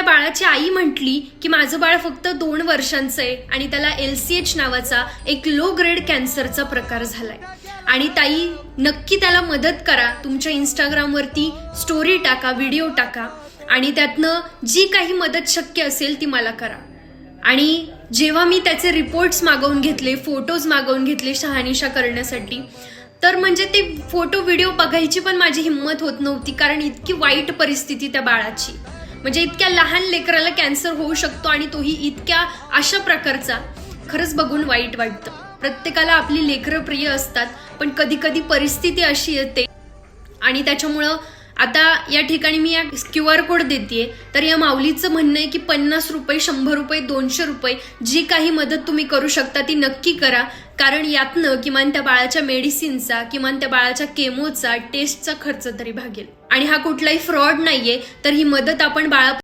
त्या बाळाची आई म्हटली की माझं बाळ फक्त 2 वर्षांचं आहे आणि त्याला LCH नावाचा एक लो ग्रेड कॅन्सरचा प्रकार झालाय आणि ताई नक्की त्याला मदत करा. तुमच्या इंस्टाग्रामवरती स्टोरी टाका, व्हिडिओ टाका आणि त्यातनं जी काही मदत शक्य असेल ती मला करा. आणि जेव्हा मी त्याचे रिपोर्ट्स मागवून घेतले, फोटोज मागवून घेतले शहानिशा करण्यासाठी, तर म्हणजे ते फोटो व्हिडिओ बघायची पण माझी हिंमत होत नव्हती, कारण इतकी वाईट परिस्थिती त्या बाळाची. म्हणजे इतक्या लहान लेकराला कॅन्सर होऊ शकतो आणि तोही इतक्या अशा प्रकारचा. खरंच बघून वाईट वाटतं. प्रत्येकाला आपली लेकरं प्रिय असतात, पण कधी कधी परिस्थिती अशी येते आणि त्याच्यामुळं आता या ठिकाणी मी या QR कोड देतेय. तर या माऊलीचं म्हणणं आहे की 50 रुपये, 100 रुपये, 200 रुपये जी काही मदत तुम्ही करू शकता ती नक्की करा, कारण यातनं किमान त्या बाळाच्या मेडिसिनचा, किमान त्या बाळाच्या केमोचा, टेस्टचा खर्च तरी भागेल. आणि हा कुठलाही फ्रॉड नाहीये, तर ही मदत आपण